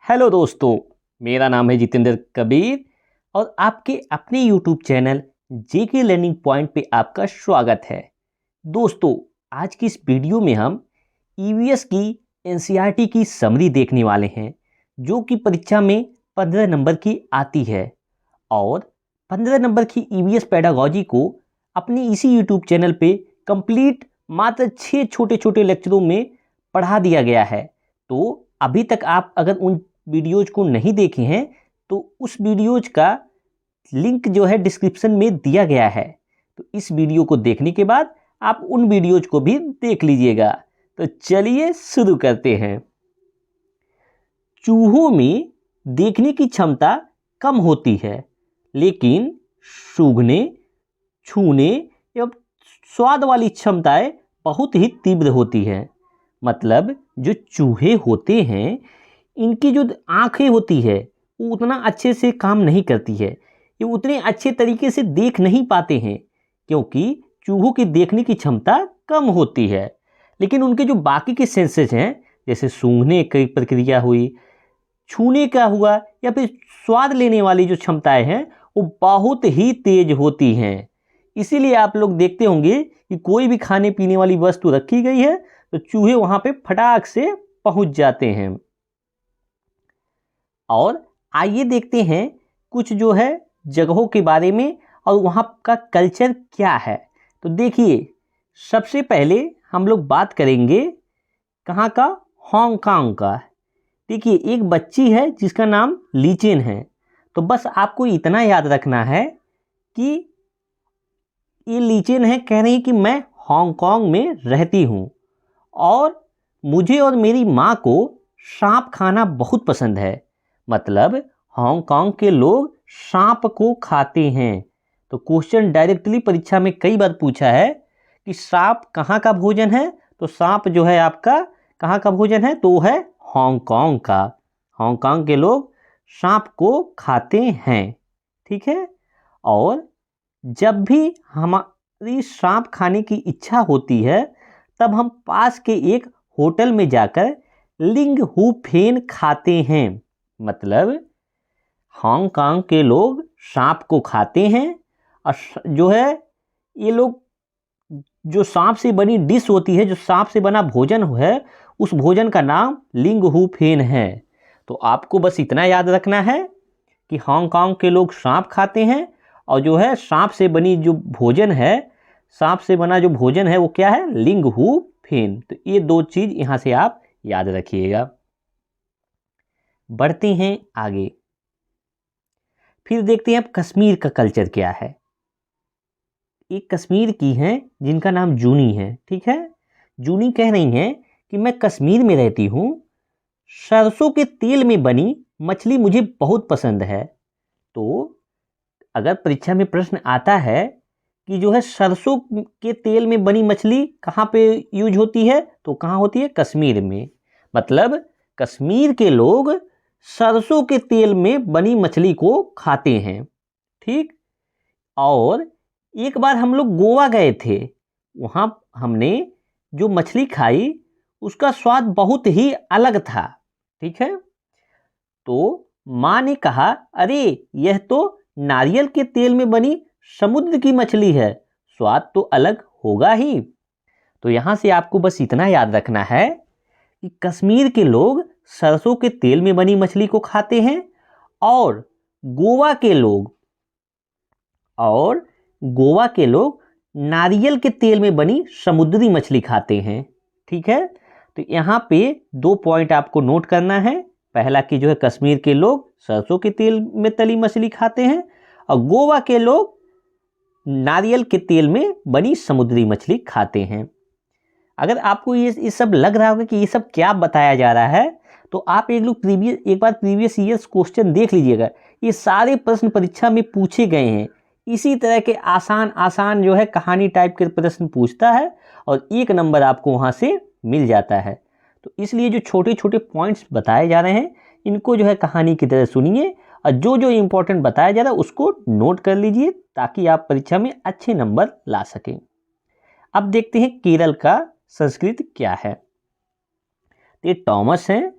Hello दोस्तों, मेरा नाम है जितेंद्र कबीर और आपके अपने यूट्यूब चैनल जेके लर्निंग पॉइंट पे आपका स्वागत है। दोस्तों, आज की इस वीडियो में हम ईवीएस की एनसीईआरटी की समरी देखने वाले हैं, जो कि परीक्षा में 15 नंबर की आती है। और 15 नंबर की ईवीएस पेडागोजी को अपने इसी यूट्यूब चैनल पे कंप्लीट मात्र 6 छोटे छोटे लेक्चरों में पढ़ा दिया गया है। तो अभी तक आप अगर उन वीडियोज को नहीं देखे हैं तो उस वीडियोज का लिंक जो है डिस्क्रिप्शन में दिया गया है। तो इस वीडियो को देखने के बाद आप उन वीडियोज को भी देख लीजिएगा। तो चलिए शुरू करते हैं। चूहों में देखने की क्षमता कम होती है, लेकिन सूंघने, छूने एवं स्वाद वाली क्षमताएं बहुत ही तीव्र होती है। मतलब जो चूहे होते हैं, इनकी जो आंखें होती है वो उतना अच्छे से काम नहीं करती है, ये उतने अच्छे तरीके से देख नहीं पाते हैं, क्योंकि चूहों की देखने की क्षमता कम होती है। लेकिन उनके जो बाकी के सेंसेस हैं, जैसे सूंघने की प्रक्रिया हुई, छूने का हुआ, या फिर स्वाद लेने वाली जो क्षमताएं हैं वो बहुत ही तेज होती हैं। इसीलिए आप लोग देखते होंगे कि कोई भी खाने पीने वाली वस्तु रखी गई है तो चूहे वहां पे फटाक से पहुंच जाते हैं। और आइए देखते हैं कुछ जो है जगहों के बारे में और वहाँ का कल्चर क्या है। तो देखिए, सबसे पहले हम लोग बात करेंगे कहाँ का, हांगकांग का। देखिए, एक बच्ची है जिसका नाम लीचेन है। तो बस आपको इतना याद रखना है कि ये लीचेन है, कह रही कि मैं हांगकांग में रहती हूँ और मुझे और मेरी माँ को सांप खाना बहुत पसंद है। मतलब हांगकांग के लोग सांप को खाते हैं। तो क्वेश्चन डायरेक्टली परीक्षा में कई बार पूछा है कि सांप कहाँ का भोजन है। तो सांप जो है आपका कहाँ का भोजन है, तो वो है हांगकांग का। हांगकांग के लोग सांप को खाते हैं, ठीक है। और जब भी हमारी सांप खाने की इच्छा होती है तब हम पास के एक होटल में जाकर लिंग हू फेन खाते हैं। मतलब हांगकांग के लोग सांप को खाते हैं और जो है ये लोग जो सांप से बनी डिश होती है, जो सांप से बना भोजन है, उस भोजन का नाम लिंग हू फेन है। तो आपको बस इतना याद रखना है कि हांगकांग के लोग सांप खाते हैं और जो है सांप से बनी जो भोजन है, सांप से बना जो भोजन है वो क्या है, लिंग हू फेन। तो ये दो चीज यहां से आप याद रखिएगा। बढ़ते हैं आगे, फिर देखते हैं अब कश्मीर का कल्चर क्या है। एक कश्मीर की हैं जिनका नाम जूनी है, ठीक है। जूनी कह रही हैं कि मैं कश्मीर में रहती हूँ, सरसों के तेल में बनी मछली मुझे बहुत पसंद है। तो अगर परीक्षा में प्रश्न आता है कि जो है सरसों के तेल में बनी मछली कहाँ पे यूज होती है, तो कहाँ होती है, कश्मीर में। मतलब कश्मीर के लोग सरसों के तेल में बनी मछली को खाते हैं, ठीक। और एक बार हम लोग गोवा गए थे, वहाँ हमने जो मछली खाई उसका स्वाद बहुत ही अलग था, ठीक है। तो माँ ने कहा, अरे यह तो नारियल के तेल में बनी समुद्र की मछली है, स्वाद तो अलग होगा ही। तो यहाँ से आपको बस इतना याद रखना है कि कश्मीर के लोग सरसों के तेल में बनी मछली को खाते हैं और गोवा के लोग नारियल के तेल में बनी समुद्री मछली खाते हैं, ठीक है। तो यहाँ पे 2 पॉइंट आपको नोट करना है। पहला कि जो है कश्मीर के लोग सरसों के तेल में तली मछली खाते हैं और गोवा के लोग नारियल के तेल में बनी समुद्री मछली खाते हैं। अगर आपको ये सब लग रहा होगा कि ये सब क्या बताया जा रहा है, तो आप एक बार प्रीवियस ईयर्स क्वेश्चन देख लीजिएगा। ये सारे प्रश्न परीक्षा में पूछे गए हैं। इसी तरह के आसान जो है कहानी टाइप के प्रश्न पूछता है और 1 नंबर आपको वहाँ से मिल जाता है। तो इसलिए जो छोटे छोटे पॉइंट्स बताए जा रहे हैं, इनको जो है कहानी की तरह सुनिए और जो जो इम्पोर्टेंट बताया जा रहा है उसको नोट कर लीजिए, ताकि आप परीक्षा में अच्छे नंबर ला सकें। अब देखते हैं केरल का संस्कृत क्या है। ये टॉमस हैं,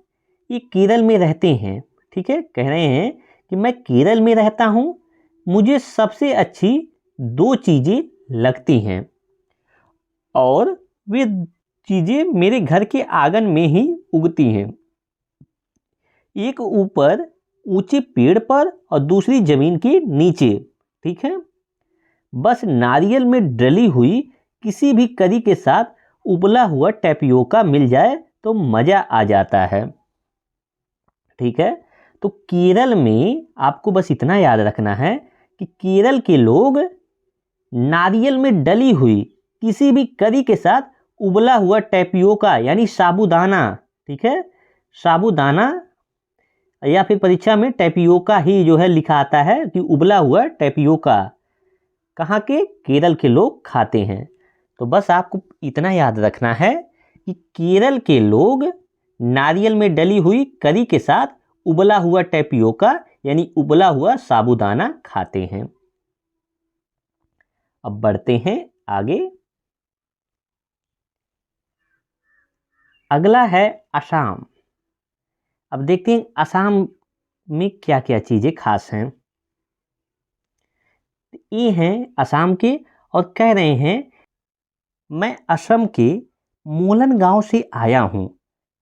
ये केरल में रहते हैं, ठीक है। कह रहे हैं कि मैं केरल में रहता हूँ, मुझे सबसे अच्छी 2 चीज़ें लगती हैं और वे चीज़ें मेरे घर के आंगन में ही उगती हैं। एक ऊपर ऊंचे पेड़ पर और दूसरी जमीन के नीचे, ठीक है। बस नारियल में डली हुई किसी भी करी के साथ उबला हुआ टैपियोका मिल जाए तो मज़ा आ जाता है, ठीक है। तो केरल में आपको बस इतना याद रखना है कि केरल के लोग नारियल में डली हुई किसी भी करी के साथ उबला हुआ टैपियोका यानी साबूदाना, ठीक है, साबूदाना या फिर परीक्षा में टैपियोका ही जो है लिखा आता है कि उबला हुआ टैपियोका कहाँ के, केरल के लोग खाते हैं। तो बस आपको इतना याद रखना है कि केरल के लोग नारियल में डली हुई करी के साथ उबला हुआ टैपियोका यानी उबला हुआ साबूदाना खाते हैं। अब बढ़ते हैं आगे। अगला है असम। अब देखते हैं असम में क्या क्या चीज़ें खास हैं। ये हैं असम के और कह रहे हैं मैं असम के मोलन गांव से आया हूँ।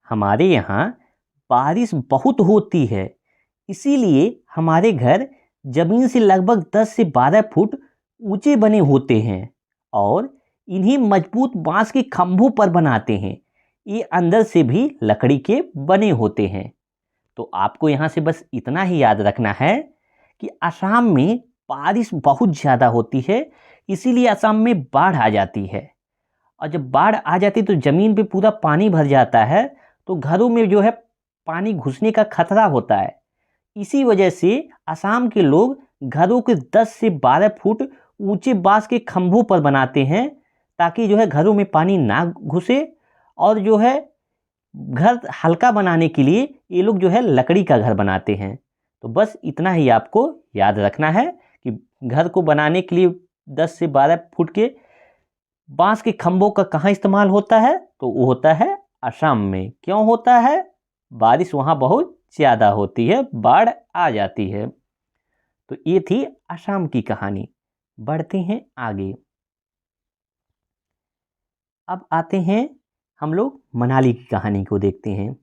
हमारे यहाँ बारिश बहुत होती है, इसीलिए हमारे घर जमीन से लगभग 10 से 12 फुट ऊंचे बने होते हैं और इन्हें मजबूत बांस के खंभों पर बनाते हैं। ये अंदर से भी लकड़ी के बने होते हैं। तो आपको यहाँ से बस इतना ही याद रखना है कि असम में बारिश बहुत ज़्यादा होती है, इसीलिए असम में बाढ़ आ जाती है और जब बाढ़ आ जाती है तो ज़मीन पे पूरा पानी भर जाता है, तो घरों में जो है पानी घुसने का खतरा होता है। इसी वजह से असम के लोग घरों के 10 से 12 फुट ऊंचे बांस के खंभों पर बनाते हैं ताकि जो है घरों में पानी ना घुसे और जो है घर हल्का बनाने के लिए ये लोग जो है लकड़ी का घर बनाते हैं। तो बस इतना ही आपको याद रखना है कि घर को बनाने के लिए 10 से 12 फुट के बांस के खंभों का कहाँ इस्तेमाल होता है, तो वो होता है असम में। क्यों होता है? बारिश वहाँ बहुत ज़्यादा होती है, बाढ़ आ जाती है। तो ये थी असम की कहानी। बढ़ते हैं आगे। अब आते हैं हम लोग मनाली की कहानी को देखते हैं।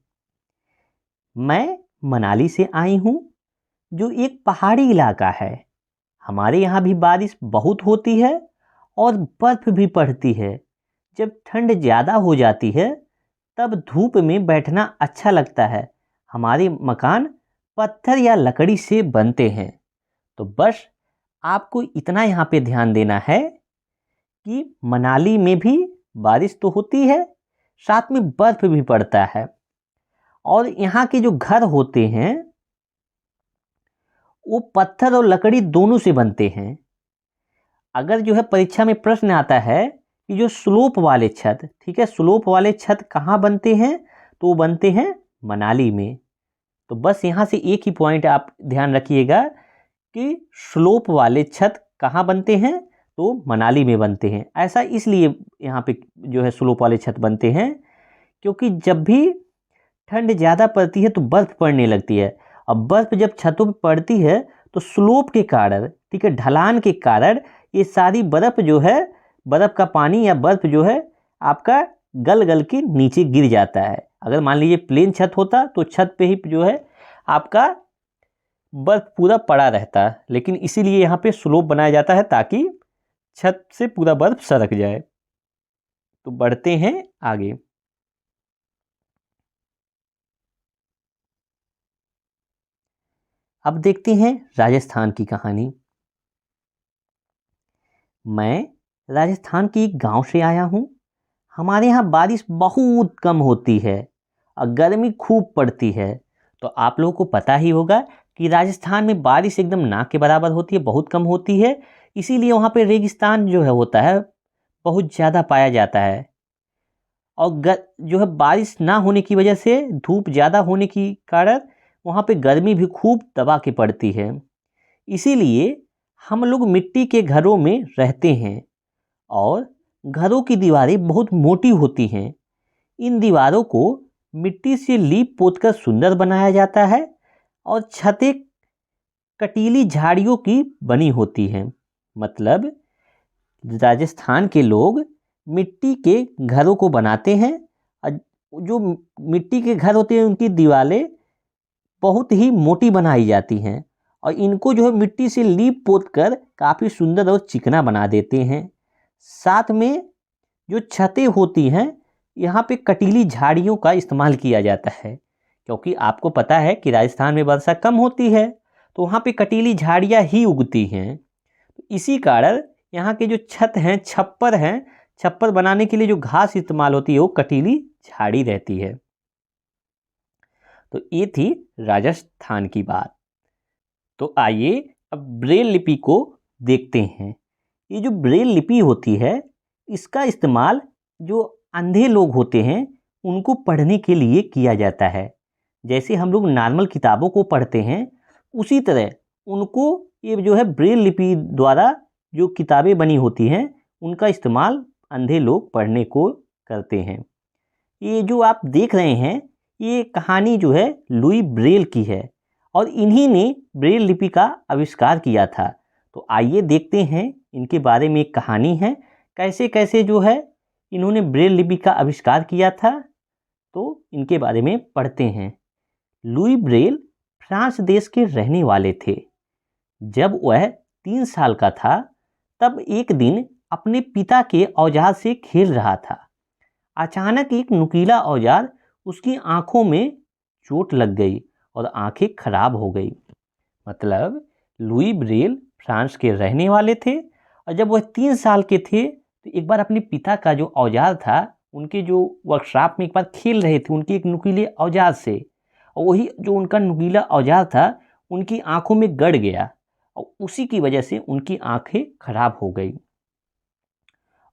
मैं मनाली से आई हूँ जो एक पहाड़ी इलाका है। हमारे यहाँ भी बारिश बहुत होती है और बर्फ़ भी पड़ती है। जब ठंड ज़्यादा हो जाती है तब धूप में बैठना अच्छा लगता है। हमारे मकान पत्थर या लकड़ी से बनते हैं। तो बस आपको इतना यहाँ पे ध्यान देना है कि मनाली में भी बारिश तो होती है, साथ में बर्फ़ भी पड़ता है और यहाँ के जो घर होते हैं वो पत्थर और लकड़ी दोनों से बनते हैं। अगर जो है परीक्षा में प्रश्न आता है कि जो स्लोप वाले छत, ठीक है, स्लोप वाले छत कहाँ बनते हैं, तो वो बनते हैं मनाली में। तो बस यहाँ से एक ही पॉइंट आप ध्यान रखिएगा कि स्लोप वाले छत कहाँ बनते हैं, तो मनाली में बनते हैं। ऐसा इसलिए यहाँ पे जो है स्लोप वाले छत बनते हैं क्योंकि जब भी ठंड ज़्यादा पड़ती है तो बर्फ़ पड़ने लगती है और बर्फ़ जब छतों पर पड़ती है तो स्लोप के कारण, ठीक है, ढलान के कारण ये सारी बर्फ़ जो है, बर्फ़ का पानी या बर्फ़ जो है आपका गल गल के नीचे गिर जाता है। अगर मान लीजिए प्लेन छत होता तो छत पे ही जो है आपका बर्फ़ पूरा पड़ा रहता, लेकिन इसीलिए यहाँ पे स्लोप बनाया जाता है ताकि छत से पूरा बर्फ़ सरक जाए। तो बढ़ते हैं आगे। अब देखते हैं राजस्थान की कहानी। मैं राजस्थान के एक गांव से आया हूँ। हमारे यहाँ बारिश बहुत कम होती है और गर्मी खूब पड़ती है। तो आप लोगों को पता ही होगा कि राजस्थान में बारिश एकदम ना के बराबर होती है, बहुत कम होती है। इसीलिए वहाँ पे रेगिस्तान जो है होता है बहुत ज़्यादा पाया जाता है और जो है बारिश ना होने की वजह से, धूप ज़्यादा होने के कारण वहाँ पे गर्मी भी खूब दबा के पड़ती है। इसीलिए हम लोग मिट्टी के घरों में रहते हैं और घरों की दीवारें बहुत मोटी होती हैं। इन दीवारों को मिट्टी से लीप पोतकर सुंदर बनाया जाता है और छतें कटीली झाड़ियों की बनी होती हैं। मतलब राजस्थान के लोग मिट्टी के घरों को बनाते हैं और जो मिट्टी के घर होते हैं उनकी दीवारें बहुत ही मोटी बनाई जाती हैं और इनको जो है मिट्टी से लीप पोत कर काफ़ी सुंदर और चिकना बना देते हैं। साथ में जो छतें होती हैं यहाँ पे कटीली झाड़ियों का इस्तेमाल किया जाता है, क्योंकि आपको पता है कि राजस्थान में वर्षा कम होती है तो वहाँ पे कटीली झाड़ियाँ ही उगती हैं। इसी कारण यहाँ के जो छत हैं, छप्पर हैं, छप्पर बनाने के लिए जो घास इस्तेमाल होती है वो कटीली झाड़ी रहती है। तो ये थी राजस्थान की बात। तो आइए अब ब्रेल लिपि को देखते हैं। ये जो ब्रेल लिपि होती है इसका इस्तेमाल जो अंधे लोग होते हैं उनको पढ़ने के लिए किया जाता है। जैसे हम लोग नॉर्मल किताबों को पढ़ते हैं उसी तरह उनको ये जो है ब्रेल लिपि द्वारा जो किताबें बनी होती हैं उनका इस्तेमाल अंधे लोग पढ़ने को करते हैं। ये जो आप देख रहे हैं ये कहानी जो है लुई ब्रेल की है और इन्हीं ने ब्रेल लिपि का आविष्कार किया था। तो आइए देखते हैं इनके बारे में एक कहानी है, कैसे कैसे जो है इन्होंने ब्रेल लिपि का आविष्कार किया था। तो इनके बारे में पढ़ते हैं। लुई ब्रेल फ्रांस देश के रहने वाले थे। जब वह 3 साल का था तब एक दिन अपने पिता के औजार से खेल रहा था। अचानक एक नुकीला औजार उसकी आंखों में चोट लग गई और आंखें खराब हो गई। मतलब लुई ब्रेल फ्रांस के रहने वाले थे और जब वह 3 साल के थे तो एक बार अपने पिता का जो औजार था उनके जो वर्कशॉप में एक बार खेल रहे थे उनके एक नुकीले औजार से, और वही जो उनका नुकीला औजार था उनकी आंखों में गड़ गया और उसी की वजह से उनकी आंखें खराब हो गई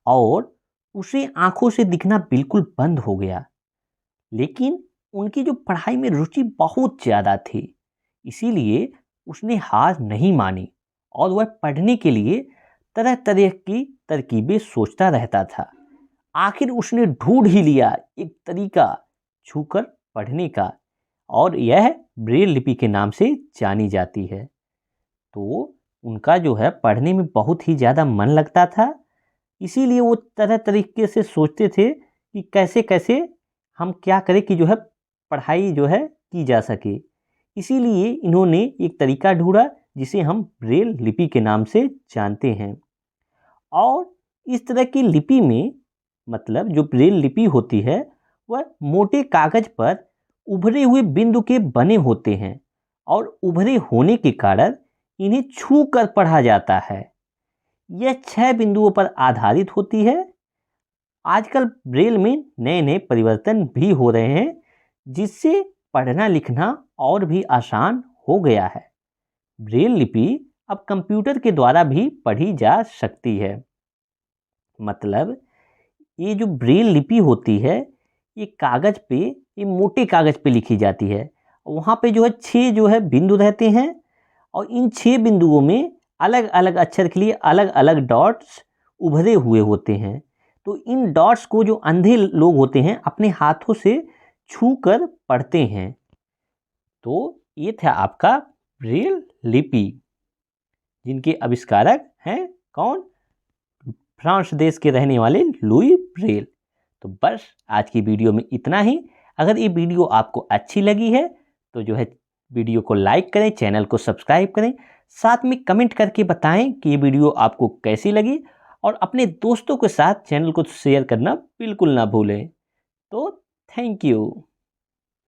और उसे आंखों से दिखना बिल्कुल बंद हो गया। लेकिन उनकी जो पढ़ाई में रुचि बहुत ज़्यादा थी, इसीलिए उसने हार नहीं मानी और वह पढ़ने के लिए तरह तरह की तरकीबें सोचता रहता था। आखिर उसने ढूंढ ही लिया एक तरीका छूकर पढ़ने का और यह ब्रेल लिपि के नाम से जानी जाती है। तो उनका जो है पढ़ने में बहुत ही ज़्यादा मन लगता था, इसीलिए वो तरह तरीके से सोचते थे कि कैसे कैसे हम क्या करें कि जो है पढ़ाई जो है की जा सके। इसीलिए इन्होंने एक तरीका ढूंढा जिसे हम ब्रेल लिपि के नाम से जानते हैं। और इस तरह की लिपि में मतलब जो ब्रेल लिपि होती है वह मोटे कागज पर उभरे हुए बिंदु के बने होते हैं और उभरे होने के कारण इन्हें छू कर पढ़ा जाता है। यह 6 बिंदुओं पर आधारित होती है। आजकल ब्रेल में नए नए परिवर्तन भी हो रहे हैं जिससे पढ़ना लिखना और भी आसान हो गया है। ब्रेल लिपि अब कंप्यूटर के द्वारा भी पढ़ी जा सकती है। मतलब ये जो ब्रेल लिपि होती है ये कागज़ पे, ये मोटे कागज़ पे लिखी जाती है। वहाँ पे जो है 6 जो है बिंदु रहते हैं और इन 6 बिंदुओं में अलग अलग अक्षर के लिए अलग अलग डॉट्स उभरे हुए होते हैं। तो इन डॉट्स को जो अंधे लोग होते हैं अपने हाथों से छू कर पढ़ते हैं। तो ये था आपका ब्रेल लिपि, जिनके आविष्कारक हैं कौन? फ्रांस देश के रहने वाले लुई ब्रेल। तो बस आज की वीडियो में इतना ही। अगर ये वीडियो आपको अच्छी लगी है तो जो है वीडियो को लाइक करें, चैनल को सब्सक्राइब करें, साथ में कमेंट करके बताएं कि ये वीडियो आपको कैसी लगी और अपने दोस्तों के साथ चैनल को शेयर करना बिल्कुल ना भूलें। तो थैंक यू।